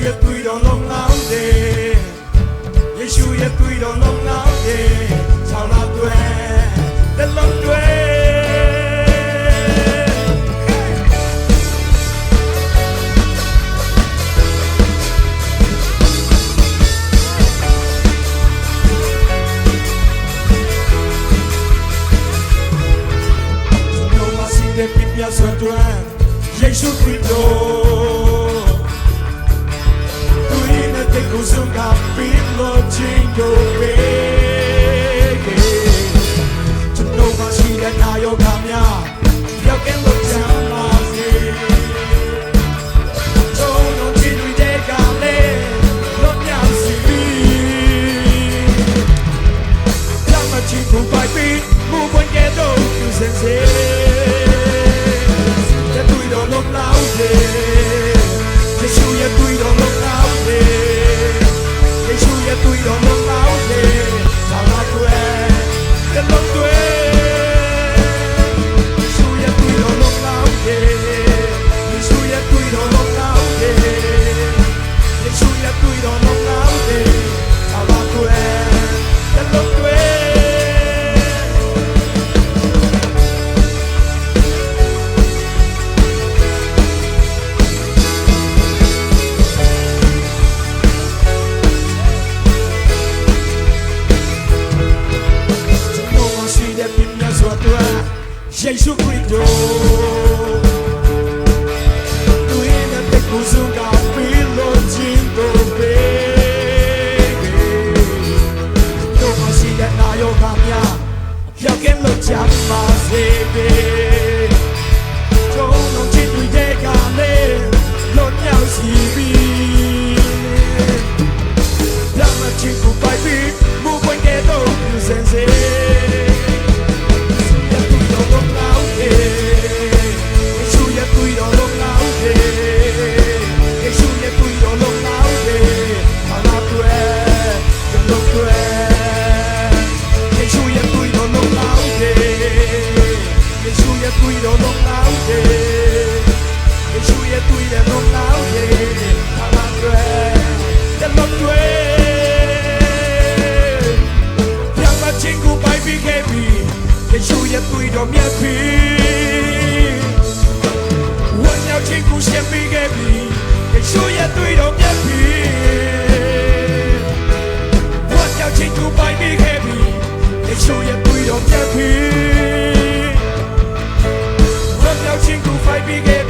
ရဲ့တွေ့တော်လုံးလောင်းတယ်ယေရှုရဲ့တွေ့တော်လုံးလောင်းတယ်ဆောင်းလာတွေ့တလုံးတွေ့ပြတ်စွာတွန်းယေရှုခရစ်တော်သူရဲ့တဲ့ကိုယ်စုံကပြီးလို့ချင်းကိုပဲကျွန်တော်မရှိတဲ့နာယောဂများရောက်ကင်းလို့ချမ်းပါစေကျွန်တော်ချစ်သူတဲ့ကလေးလို့ညစီလမ်းမချစ်ဘူးပိုက်ပြီးဘူပွင့်ကဲတော့သူစင်စေယေရှုရဲ့တွေ့တော်လုံးလောင်းတယ်ယေရှုရဲ့တွေ့တော်လုံးလောင်းတယ်ဆောင်းလာတွေ့တလုံးတွေ့ယေရှုရဲ့တွေ့တော်လုံးလောင်းတယ်ယေရှုရဲ့တွေ့တော်လုံးလောင်းတယ်ယေရှုရဲ့တွေ့တော်လုံးလောင်းတယ်ဆောင်းလာတွေ့တလုံးတွေ့ယေရှုခရစ်တော်သူရဲ့တဲ့ကိုယ်စုံကပြီးလို့ချင်းကိုပဲတို့မရှိတဲ့နာယောဂများရောက်ကင်းလို့ချမ်းပါစေပဲကျွန်တော်ချစ်သူရဲ့ကလေးလို့ညောင်စီပြီးလာမချစ်ကိုပိုက်ပြီးမူပွင့်တဲ့တော့သူစင်စေယေရှုရဲ့တွေ့တော်မြတ်ပြီဝမ်းမြောက်ခြင်းကိုရှင်ပေးခဲ့ပြီယေရှုရဲ့တွေ့တော်မြတ်ပြီဝမ်းမြောက်ခြင်းကိုပိုင်ပေးခဲ့ပြီယေရှုရဲ့တွေ့တော်မြတ်ပြီဝမ်းမြောက်ခြင်းကိုပိုင်ပေးခဲ့